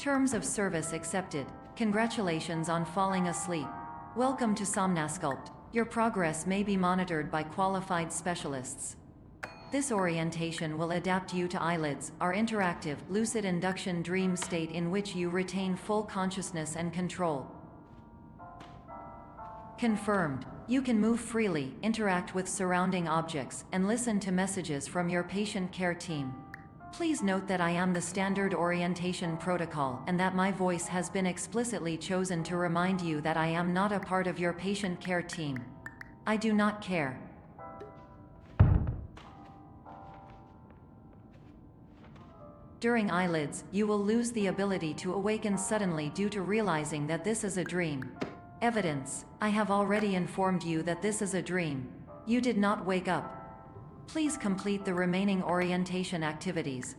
Terms of service accepted. Congratulations on falling asleep. Welcome to Somnasculpt. Your progress may be monitored by qualified specialists. This orientation will adapt you to eyelids, our interactive, lucid induction dream state in which you retain full consciousness and control. Confirmed. You can move freely, interact with surrounding objects, and listen to messages from your patient care team. Please note that I am the standard orientation protocol and that my voice has been explicitly chosen to remind you that I am not a part of your patient care team. I do not care. During eyelids, you will lose the ability to awaken suddenly due to realizing that this is a dream. Evidence: I have already informed you that this is a dream. You did not wake up. Please complete the remaining orientation activities.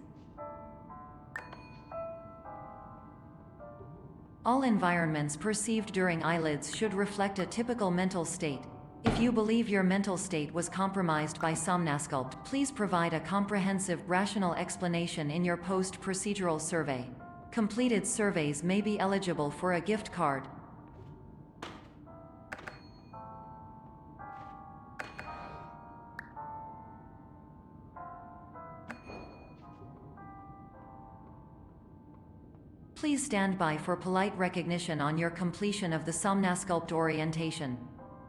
All environments perceived during eyelids should reflect a typical mental state. If you believe your mental state was compromised by Somnasculpt, please provide a comprehensive, rational explanation in your post-procedural survey. Completed surveys may be eligible for a gift card. Please stand by for polite recognition on your completion of the Somnasculpt orientation.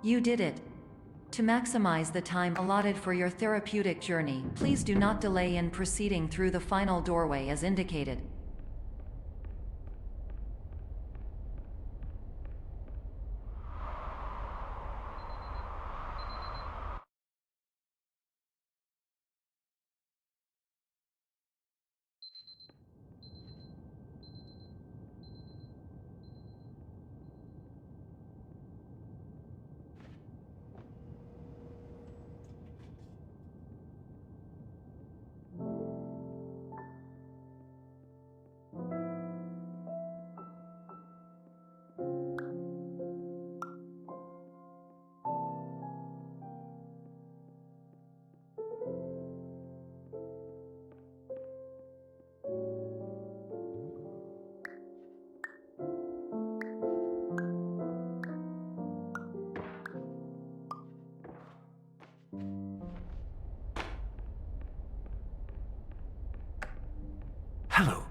You did it. To maximize the time allotted for your therapeutic journey, please do not delay in proceeding through the final doorway as indicated. Hello,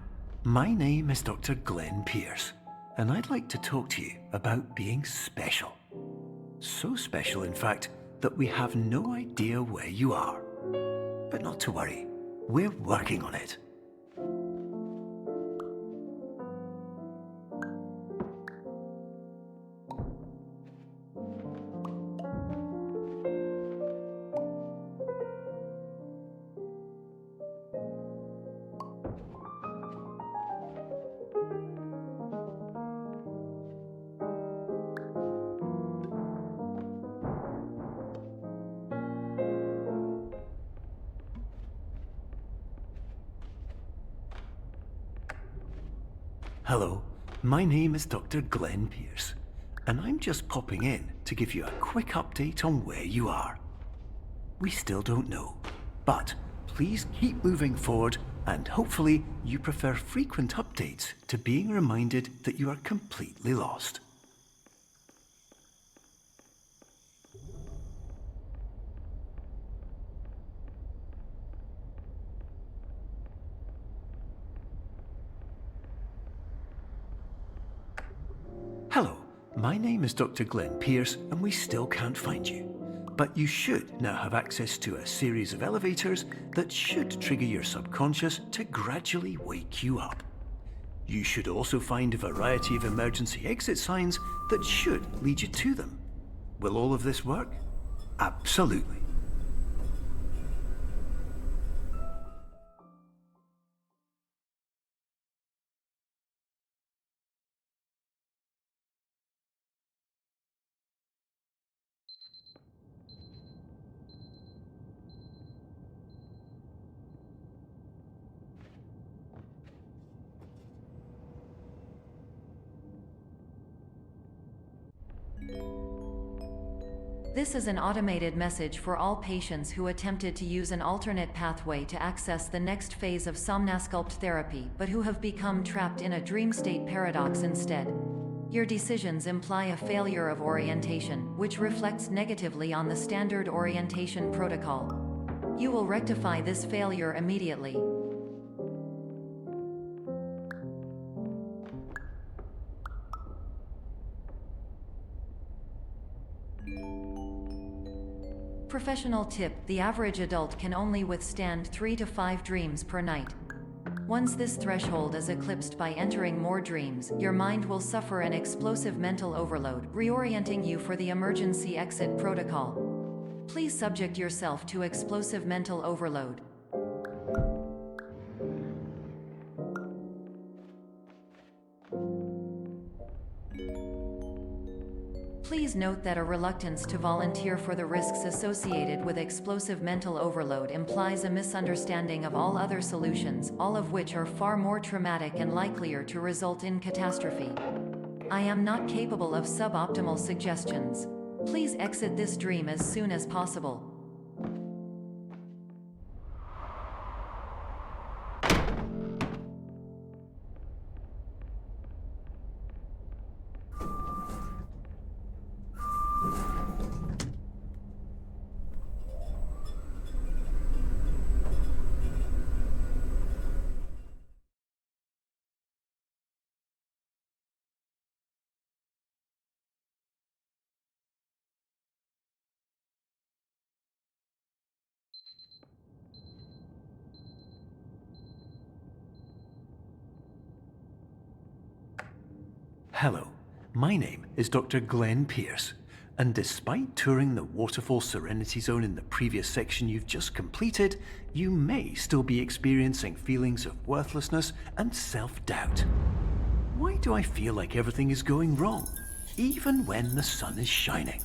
my name is Dr. Glenn Pierce, and I'd like to talk to you about being special. So special, in fact, that we have no idea where you are. But not to worry, we're working on it. Hello, my name is Dr. Glenn Pierce, and I'm just popping in to give you a quick update on where you are. We still don't know, but please keep moving forward, and hopefully you prefer frequent updates to being reminded that you are completely lost. Hello, my name is Dr. Glenn Pierce, and we still can't find you. But you should now have access to a series of elevators that should trigger your subconscious to gradually wake you up. You should also find a variety of emergency exit signs that should lead you to them. Will all of this work? Absolutely. This is an automated message for all patients who attempted to use an alternate pathway to access the next phase of Somnasculpt therapy but who have become trapped in a dream state paradox instead. Your decisions imply a failure of orientation, which reflects negatively on the standard orientation protocol. You will rectify this failure immediately. Professional tip: the average adult can only withstand 3 to 5 dreams per night. Once this threshold is eclipsed by entering more dreams, your mind will suffer an explosive mental overload, reorienting you for the emergency exit protocol. Please subject yourself to explosive mental overload. Please note that a reluctance to volunteer for the risks associated with explosive mental overload implies a misunderstanding of all other solutions, all of which are far more traumatic and likelier to result in catastrophe. I am not capable of suboptimal suggestions. Please exit this dream as soon as possible. Hello, my name is Dr. Glenn Pierce, and despite touring the Waterfall Serenity Zone in the previous section you've just completed, you may still be experiencing feelings of worthlessness and self-doubt. Why do I feel like everything is going wrong, even when the sun is shining?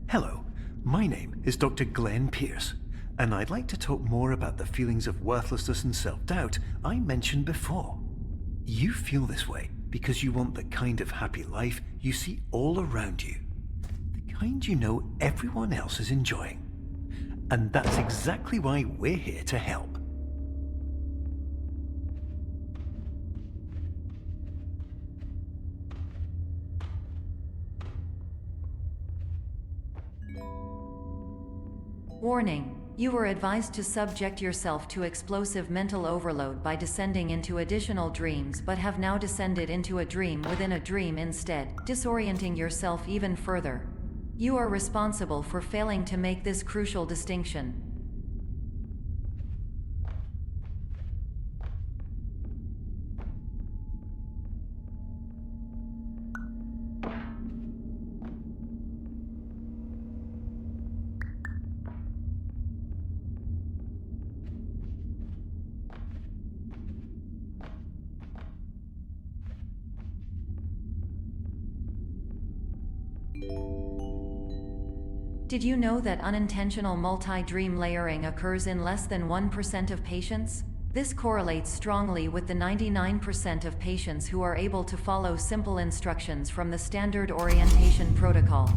Hello, my name is Dr. Glenn Pierce, and I'd like to talk more about the feelings of worthlessness and self-doubt I mentioned before. You feel this way because you want the kind of happy life you see all around you, the kind you know everyone else is enjoying. And that's exactly why we're here to help. Warning: you were advised to subject yourself to explosive mental overload by descending into additional dreams but have now descended into a dream within a dream instead, disorienting yourself even further. You are responsible for failing to make this crucial distinction. Did you know that unintentional multi-dream layering occurs in less than 1% of patients? This correlates strongly with the 99% of patients who are able to follow simple instructions from the standard orientation protocol.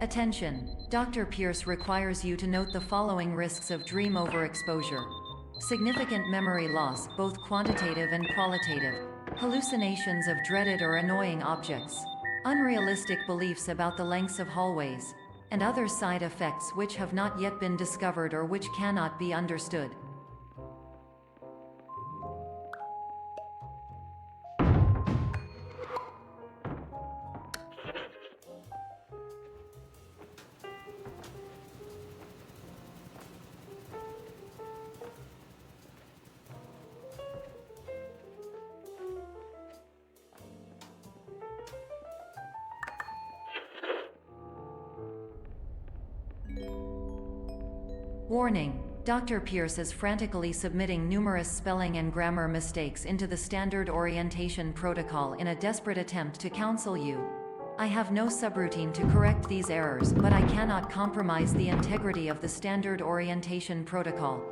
Attention! Dr. Pierce requires you to note the following risks of dream overexposure. Significant memory loss, both quantitative and qualitative. Hallucinations of dreaded or annoying objects. Unrealistic beliefs about the lengths of hallways. And other side effects which have not yet been discovered or which cannot be understood. Warning: Dr. Pierce is frantically submitting numerous spelling and grammar mistakes into the standard orientation protocol in a desperate attempt to counsel you. I have no subroutine to correct these errors, but I cannot compromise the integrity of the standard orientation protocol.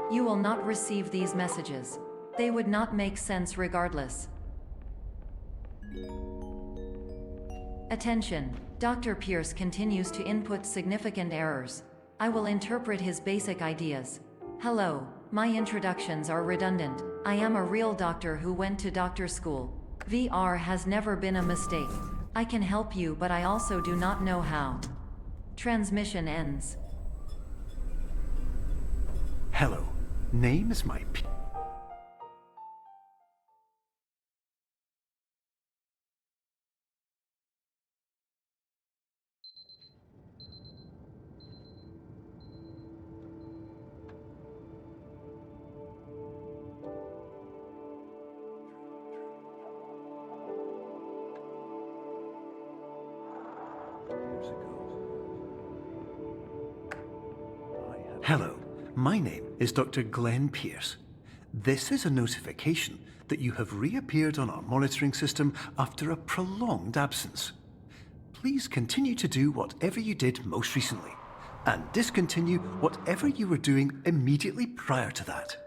You will not receive these messages. They would not make sense regardless. Attention! Dr. Pierce continues to input significant errors. I will interpret his basic ideas. Hello, my introductions are redundant. I am a real doctor who went to doctor school. VR has never been a mistake. I can help you, but I also do not know how. Transmission ends. Hello, name is my Hello, my name is Dr. Glenn Pierce. This is a notification that you have reappeared on our monitoring system after a prolonged absence. Please continue to do whatever you did most recently, and discontinue whatever you were doing immediately prior to that.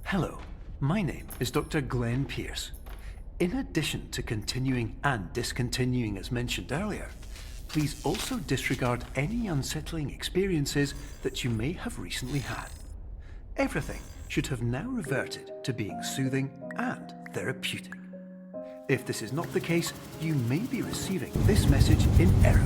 Hello, my name is Dr. Glenn Pierce. In addition to continuing and discontinuing as mentioned earlier, please also disregard any unsettling experiences that you may have recently had. Everything should have now reverted to being soothing and therapeutic. If this is not the case, you may be receiving this message in error.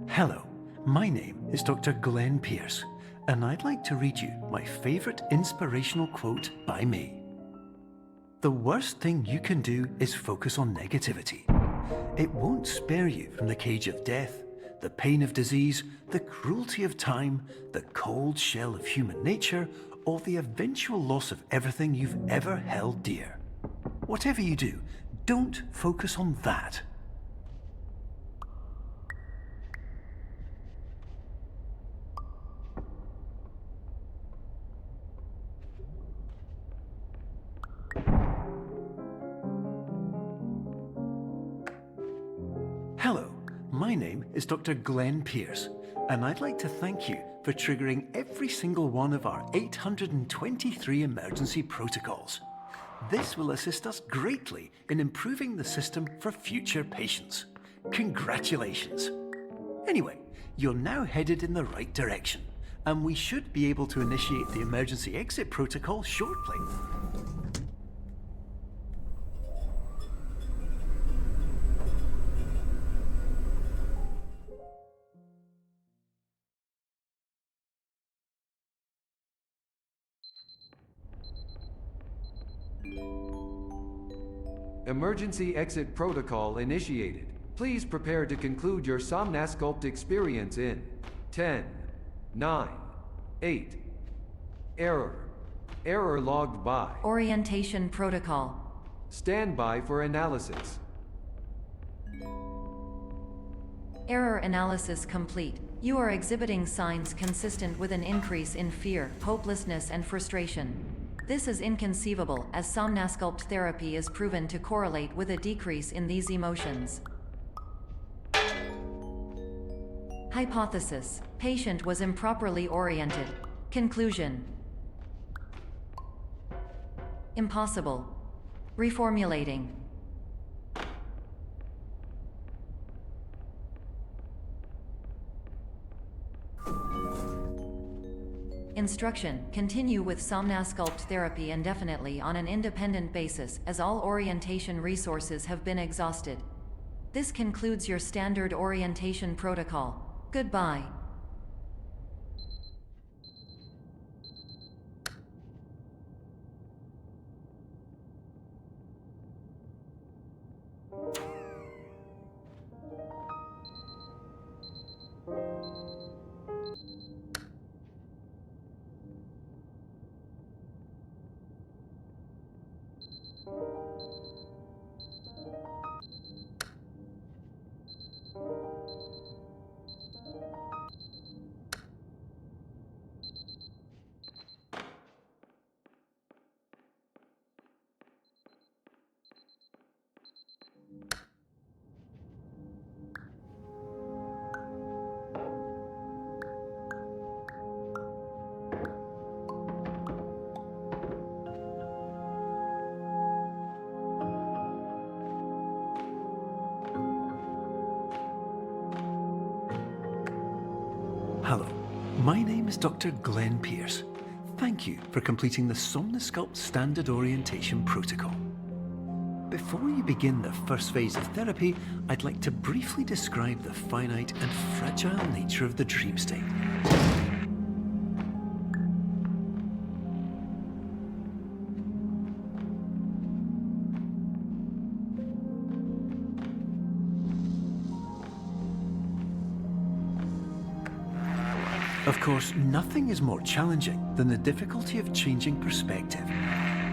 Hello, my name is Dr. Glenn Pierce, and I'd like to read you my favorite inspirational quote by me. The worst thing you can do is focus on negativity. It won't spare you from the cage of death, the pain of disease, the cruelty of time, the cold shell of human nature, or the eventual loss of everything you've ever held dear. Whatever you do, don't focus on that. Hello, my name is Dr. Glenn Pierce, and I'd like to thank you for triggering every single one of our 823 emergency protocols. This will assist us greatly in improving the system for future patients. Congratulations! Anyway, you're now headed in the right direction, and we should be able to initiate the emergency exit protocol shortly. Emergency exit protocol initiated. Please prepare to conclude your Somnasculpt experience in 10, 9, 8. Error. Error logged by. Orientation protocol. Stand by for analysis. Error analysis complete. You are exhibiting signs consistent with an increase in fear, hopelessness, and frustration. This is inconceivable, as Somnasculpt therapy is proven to correlate with a decrease in these emotions. Hypothesis: patient was improperly oriented. Conclusion: impossible. Reformulating. Instruction: continue with Somnasculpt therapy indefinitely on an independent basis, as all orientation resources have been exhausted. This concludes your standard orientation protocol. Goodbye. Hello, my name is Dr. Glenn Pierce. Thank you for completing the Somnasculpt Standard Orientation Protocol. Before you begin the first phase of therapy, I'd like to briefly describe the finite and fragile nature of the dream state. Of course, nothing is more challenging than the difficulty of changing perspective,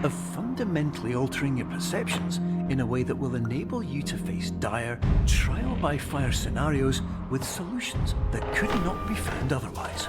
of fundamentally altering your perceptions in a way that will enable you to face dire, trial-by-fire scenarios with solutions that could not be found otherwise.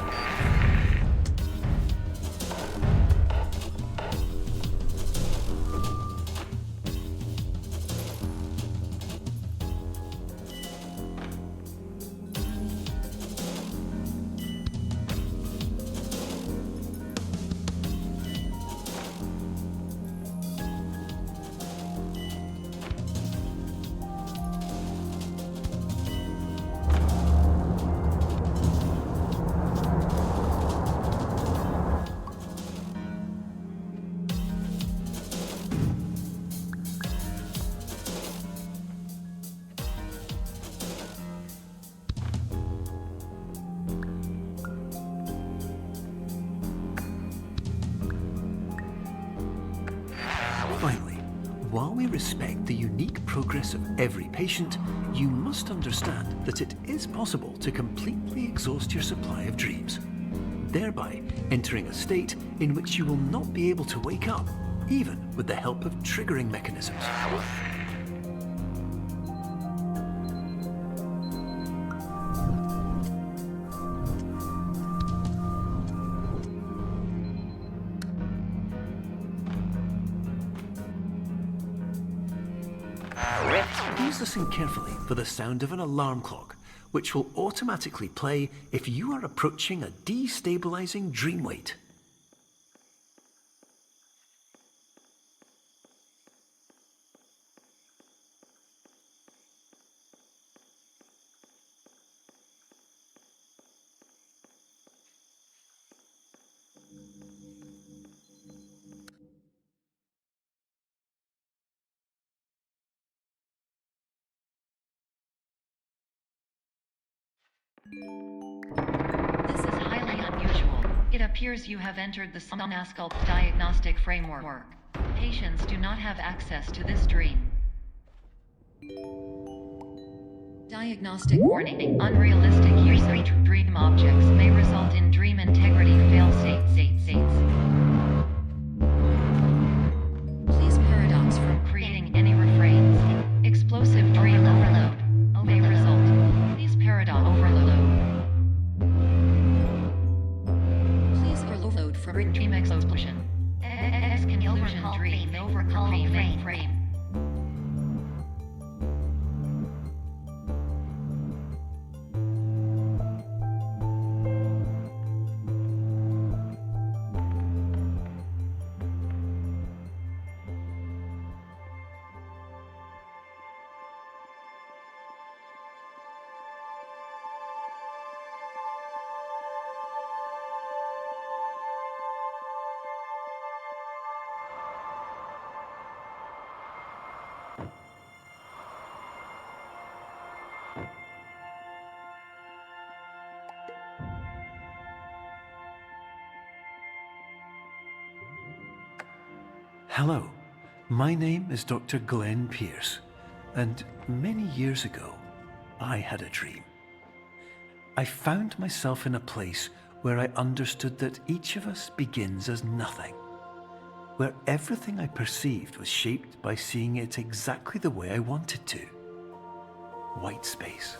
Finally, while we respect the unique progress of every patient, you must understand that it is possible to completely exhaust your supply of dreams, thereby entering a state in which you will not be able to wake up, even with the help of triggering mechanisms. Please listen carefully for the sound of an alarm clock, which will automatically play if you are approaching a destabilizing dream weight. This is highly unusual. It appears you have entered the Somnasculpt diagnostic framework. patients do not have access to this dream. Diagnostic warning. Unrealistic use of dream objects may result in dream integrity fail-safes. Please paradox from creating any refrains. Explosive dream overload may result. Please paradox overload. Please overload from dream explosion. Exclusion dream overcall frame. Hello, my name is Dr. Glenn Pierce, and many years ago, I had a dream. I found myself in a place where I understood that each of us begins as nothing, where everything I perceived was shaped by seeing it exactly the way I wanted to. White space.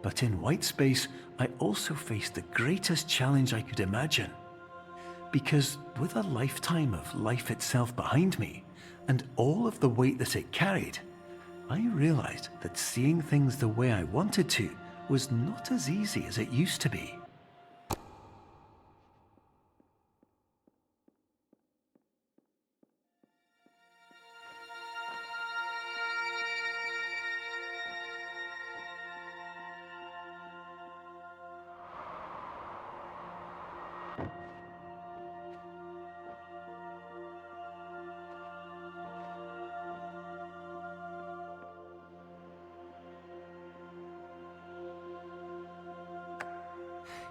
But in white space, I also faced the greatest challenge I could imagine. Because with a lifetime of life itself behind me, and all of the weight that it carried, I realized that seeing things the way I wanted to was not as easy as it used to be.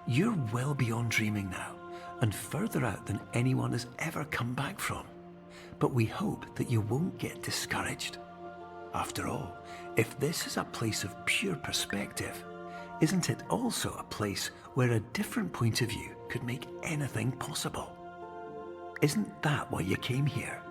You're well beyond dreaming now, and further out than anyone has ever come back from. But we hope that you won't get discouraged. After all, if this is a place of pure perspective, isn't it also a place where a different point of view could make anything possible? Isn't that why you came here?